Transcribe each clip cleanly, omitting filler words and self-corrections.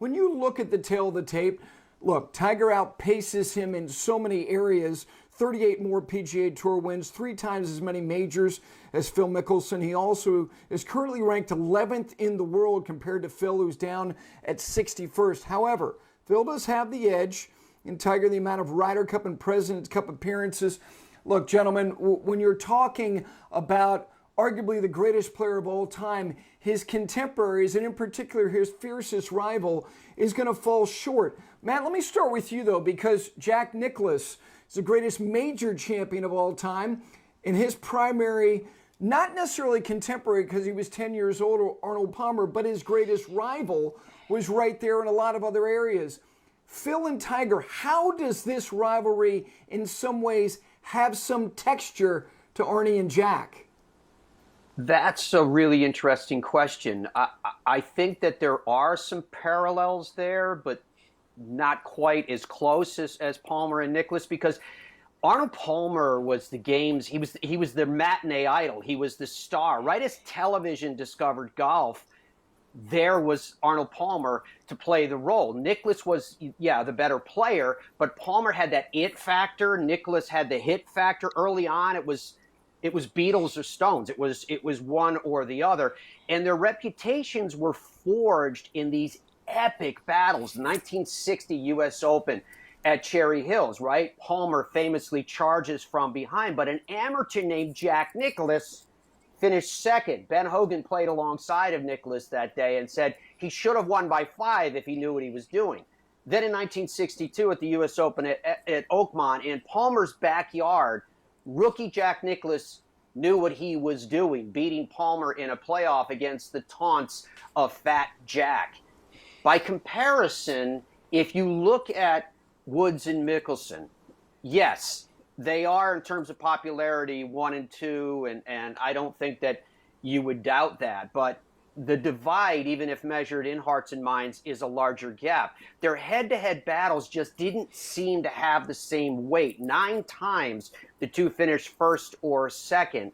when you look at the tail of the tape, look, Tiger outpaces him in so many areas. 38 more PGA Tour wins, 3 times as many majors as Phil Mickelson. He also is currently ranked 11th in the world compared to Phil, who's down at 61st. However, Phil does have the edge, and Tiger, the amount of Ryder Cup and President's Cup appearances. Look, gentlemen, when you're talking about arguably the greatest player of all time, his contemporaries, and in particular his fiercest rival, is going to fall short. Matt, let me start with you, though, because Jack Nicklaus is the greatest major champion of all time, and his primary, not necessarily contemporary because he was 10 years older, Arnold Palmer, but his greatest rival was right there in a lot of other areas. Phil and Tiger, how does this rivalry in some ways have some texture to Ernie and Jack? That's a really interesting question. I think that there are some parallels there, but not quite as close as Palmer and Nicklaus, because Arnold Palmer was the game's, he was the matinee idol. He was the star. Right as television discovered golf, there was Arnold Palmer to play the role. Nicklaus was, the better player, but Palmer had that it factor. Nicklaus had the hit factor. Early on, it was Beatles or Stones. It was one or the other. And their reputations were forged in these epic battles. The 1960 U.S. Open at Cherry Hills, right? Palmer famously charges from behind, but an amateur named Jack Nicklaus finished second. Ben Hogan played alongside of Nicklaus that day and said he should have won by 5 if he knew what he was doing. Then in 1962 at the U.S. Open at Oakmont, in Palmer's backyard, rookie Jack Nicklaus knew what he was doing, beating Palmer in a playoff against the taunts of Fat Jack. By comparison, if you look at Woods and Mickelson, yes, they are, in terms of popularity, 1 and 2, and I don't think that you would doubt that. But the divide, even if measured in hearts and minds, is a larger gap. Their head-to-head battles just didn't seem to have the same weight. 9 times the two finished first or second,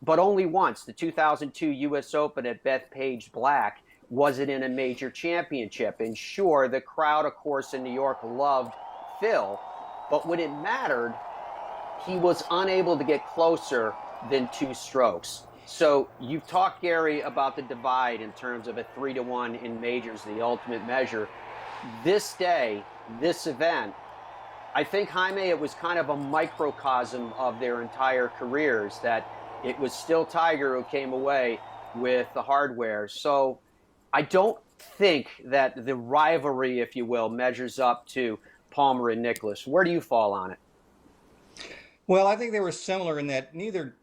but only once, the 2002 U.S. Open at Bethpage Black, was it in a major championship. And sure, the crowd, of course, in New York loved Phil, but when it mattered, he was unable to get closer than 2 strokes. So you've talked, Gary, about the divide in terms of a 3-1 in majors, the ultimate measure. This day, this event, I think, Jaime, it was kind of a microcosm of their entire careers, that it was still Tiger who came away with the hardware. So I don't think that the rivalry, if you will, measures up to Palmer and Nicklaus. Where do you fall on it? Well, I think they were similar in that neither,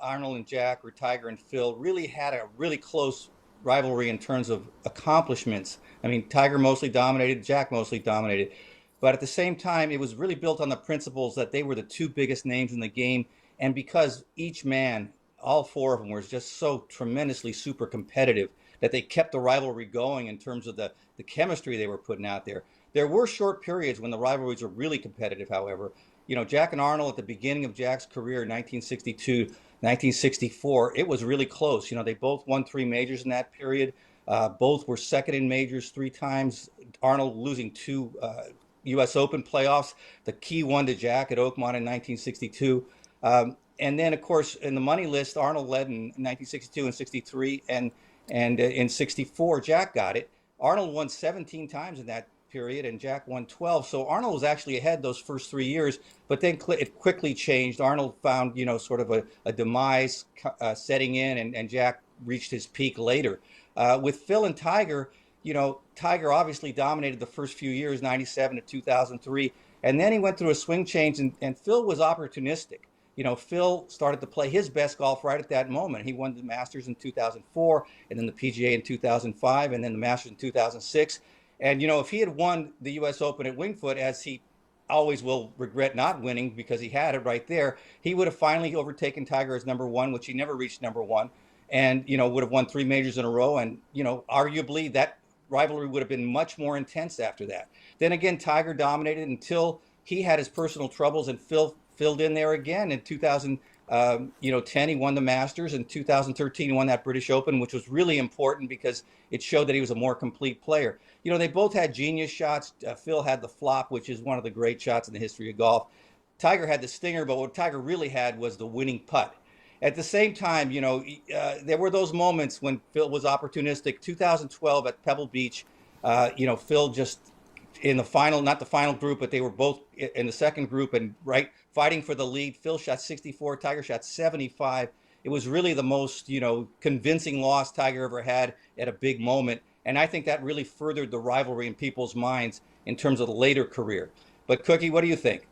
Arnold and Jack or Tiger and Phil really had a really close rivalry in terms of accomplishments. I mean, Tiger mostly dominated, Jack mostly dominated. But at the same time, it was really built on the principles that they were the 2 biggest names in the game. And because each man, all 4 of them, were just so tremendously super competitive that they kept the rivalry going in terms of the chemistry they were putting out there. There were short periods when the rivalries were really competitive, however. Jack and Arnold at the beginning of Jack's career, 1962, 1964, it was really close. They both won 3 majors in that period. Both were second in majors 3 times. Arnold losing 2 U.S. Open playoffs, the key one to Jack at Oakmont in 1962. And then, of course, in the money list, Arnold led in 1962 and 63, and in 64, Jack got it. Arnold won 17 times in that period, and Jack won 12. So Arnold was actually ahead those first 3 years, but then it quickly changed. Arnold found, sort of a demise setting in, and Jack reached his peak later. With Phil and Tiger, Tiger obviously dominated the first few years, 97 to 2003, and then he went through a swing change, and Phil was opportunistic. Phil started to play his best golf right at that moment. He won the Masters in 2004, and then the PGA in 2005, and then the Masters in 2006. And, if he had won the U.S. Open at Winged Foot, as he always will regret not winning because he had it right there, he would have finally overtaken Tiger as number 1, which he never reached number 1, and, would have won 3 majors in a row. And, arguably that rivalry would have been much more intense after that. Then again, Tiger dominated until he had his personal troubles, and Phil filled in there again in 10, he won the Masters. In 2013, he won that British Open, which was really important because it showed that he was a more complete player. They both had genius shots. Phil had the flop, which is one of the great shots in the history of golf. Tiger had the stinger, but what Tiger really had was the winning putt. At the same time, there were those moments when Phil was opportunistic. 2012 at Pebble Beach, Phil just in the final, not the final group, but they were both in the second group and fighting for the lead. Phil shot 64, Tiger shot 75. It was really the most, convincing loss Tiger ever had at a big moment. And I think that really furthered the rivalry in people's minds in terms of the later career. But Cookie, what do you think?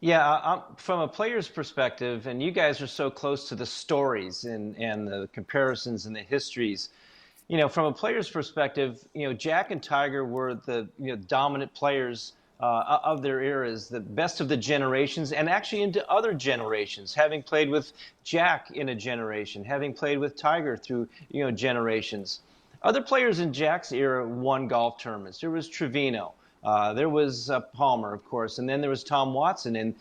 Yeah, from a player's perspective, and you guys are so close to the stories and the comparisons and the histories. From a player's perspective, Jack and Tiger were the dominant players of their eras, the best of the generations, and actually into other generations. Having played with Jack in a generation, having played with Tiger through generations. Other players in Jack's era won golf tournaments. There was Trevino. There was Palmer, of course, and then there was Tom Watson in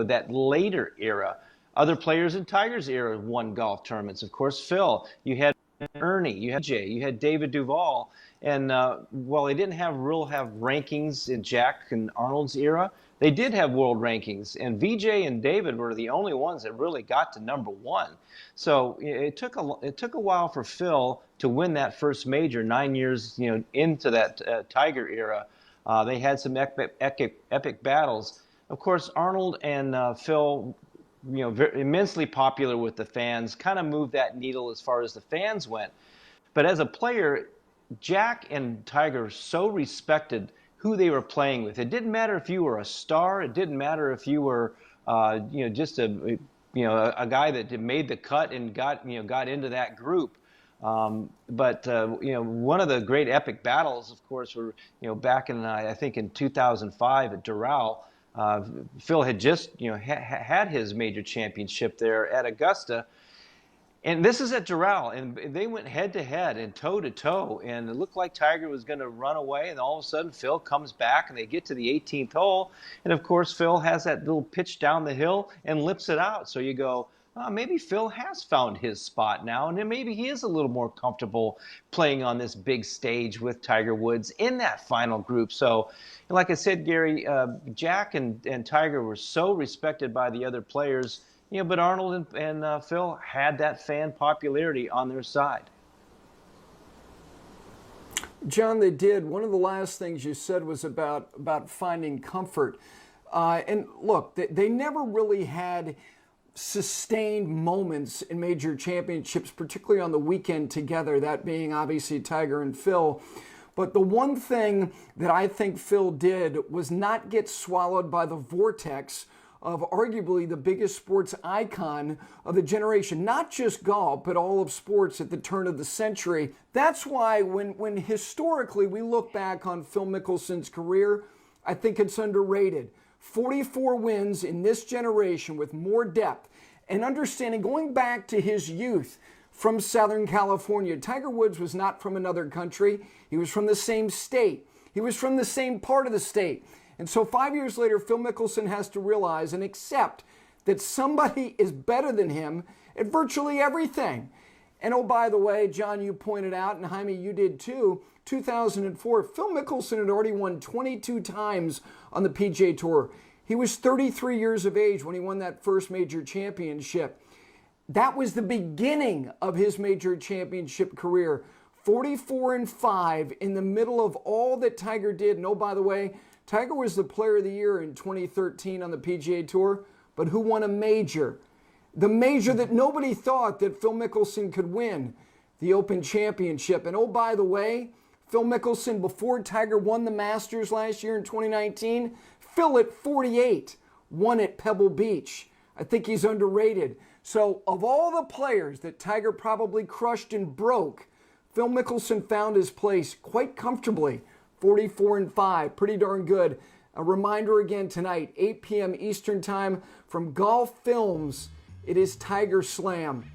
that later era. Other players in Tiger's era won golf tournaments. Of course, Phil. You had Ernie, you had Jay, you had David Duval, and while they didn't have rankings in Jack and Arnold's era, they did have world rankings, and VJ and David were the only ones that really got to number one. So it took a while for Phil to win that first major 9 years into that Tiger era. They had some epic battles. Of course, Arnold and Phil, immensely popular with the fans, kind of moved that needle as far as the fans went. But as a player, Jack and Tiger so respected who they were playing with. It didn't matter if you were a star. It didn't matter if you were, just a guy that made the cut and got into that group. But one of the great epic battles, of course, were back in I think in 2005 at Doral. Phil had just had his major championship there at Augusta, and this is at Doral, and they went head to head and toe to toe, and it looked like Tiger was going to run away, and all of a sudden Phil comes back, and they get to the 18th hole, and of course Phil has that little pitch down the hill and lips it out. So you go, maybe Phil has found his spot now, and then maybe he is a little more comfortable playing on this big stage with Tiger Woods in that final group. So, like I said, Gary, Jack and Tiger were so respected by the other players, but Arnold and Phil had that fan popularity on their side. John, they did. One of the last things you said was about finding comfort. And look, they never really had sustained moments in major championships, particularly on the weekend together, that being obviously Tiger and Phil. But the one thing that I think Phil did was not get swallowed by the vortex of arguably the biggest sports icon of the generation, not just golf, but all of sports at the turn of the century. That's why when historically we look back on Phil Mickelson's career, I think it's underrated. 44 wins in this generation with more depth and understanding, going back to his youth from Southern California. Tiger Woods was not from another country. He was from the same state. He was from the same part of the state. And so 5 years later, Phil Mickelson has to realize and accept that somebody is better than him at virtually everything. And oh, by the way, John, you pointed out, and Jaime, you did too, 2004, Phil Mickelson had already won 22 times on the PGA Tour. He was 33 years of age when he won that first major championship. That was the beginning of his major championship career. 44-5 in the middle of all that Tiger did. And oh, by the way, Tiger was the player of the year in 2013 on the PGA Tour, but who won a major? The major that nobody thought that Phil Mickelson could win, the Open Championship. And oh, by the way, Phil Mickelson, before Tiger won the Masters last year in 2019, Phil at 48 won at Pebble Beach. I think he's underrated. So of all the players that Tiger probably crushed and broke, Phil Mickelson found his place quite comfortably. 44-5, pretty darn good. A reminder again tonight, 8 p.m. Eastern Time from Golf Films. It is Tiger Slam.